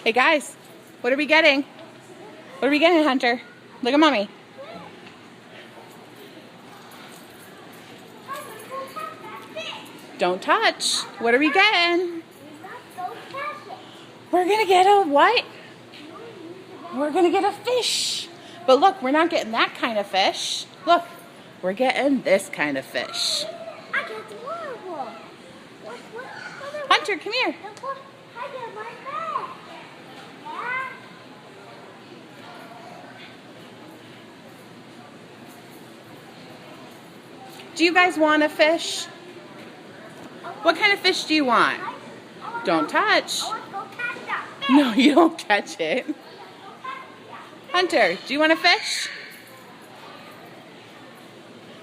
Hey guys, what are we getting? What are we getting, Hunter? Look at mommy. Don't touch. What are we getting? We're gonna get a what? We're gonna get a fish. But look, we're not getting that kind of fish. Look, we're getting this kind of fish. I get the water. Hunter, come here. I get my bag. Yeah? Do you guys want a fish? What kind of fish do you want? Don't touch. I want to go catch that fish. No, you don't catch it. Hunter, do you want a fish?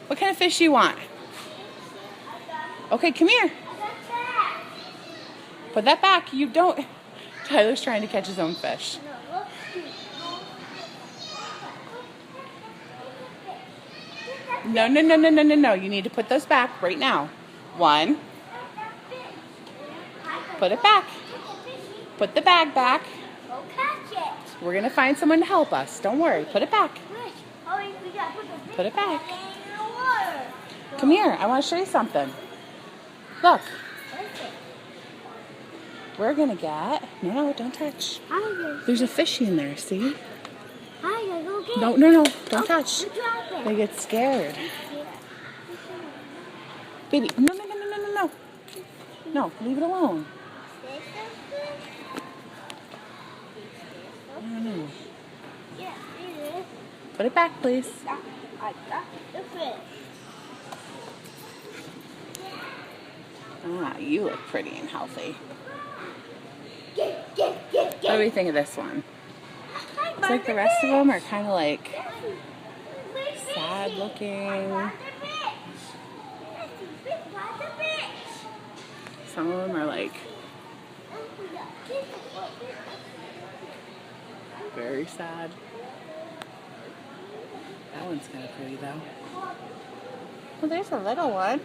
What kind of fish do you want? Okay, come here. Put that back. You don't. Tyler's trying to catch his own fish. No, no, no, no, no, no, no. You need to put those back right now. One. Put it back. Put the bag back. Go catch it. We're going to find someone to help us. Don't worry. Put it back. Put it back. Come here. I want to show you something. Look. We're going to get... No, don't touch. There's a fishy in there, see? No, no, no. Don't touch. They get scared. Baby, no, no, no, no, no, no, no. No, leave it alone. No. Put it back, please. I got the fish. Ah, you look pretty and healthy. Get. What do we think of this one? It's like the rest of them are kind of like sad looking. Some of them are like very sad. That one's kind of pretty though. Well, there's a little one.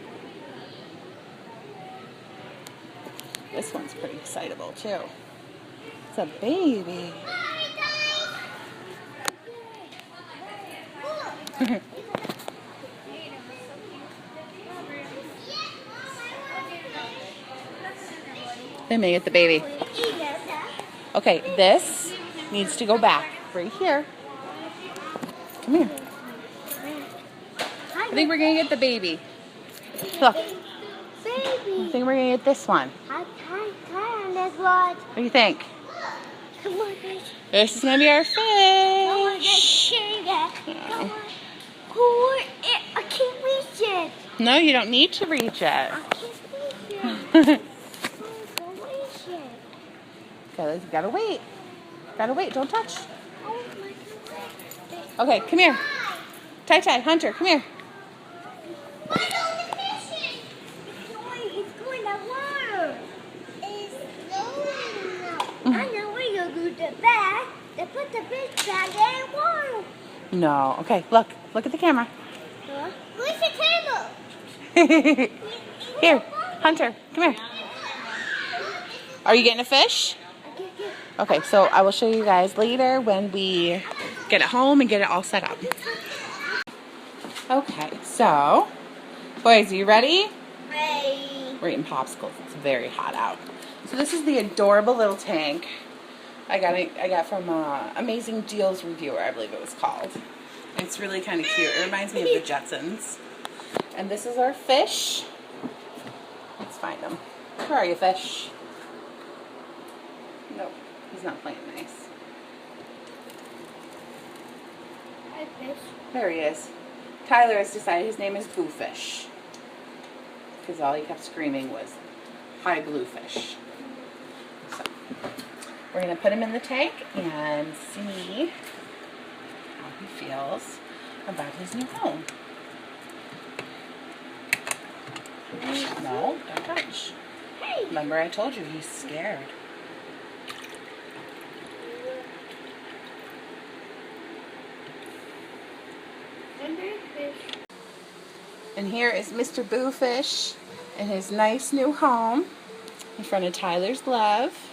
This one's pretty excitable too. It's a baby. They may get the baby. Okay, this needs to go back right here. Come here. I think we're gonna get the baby. Look. I think we're gonna get this one. What do you think? This is gonna be our fish. I can't reach it. No, you don't need to reach it. I can't reach it. Okay, gotta wait. Gotta wait. Don't touch. Okay, come here. Tai, Hunter, come here. It's going to water. It's going. I know where you do the bag. They put the fish bag in water. No. Okay, look at the camera. Where's the camera? Here, Hunter, come here. Are you getting a fish? Okay, so I will show you guys later when we get it home and get it all set up. Okay, so, boys, are you ready? Ready. We're eating popsicles. It's very hot out. So this is the adorable little tank I got from Amazing Deals Reviewer, I believe it was called. It's really kind of cute. It reminds me of the Jetsons. And this is our fish. Let's find him. Where are you, fish? Nope, he's not playing nice. Hi, fish. There he is. Tyler has decided his name is Bluefish. Because all he kept screaming was, "Hi, Bluefish." So, we're going to put him in the tank and see how he feels about his new home. No, don't touch. Hey. Remember I told you he's scared. And here is Mr. Bluefish in his nice new home in front of Tyler's Love.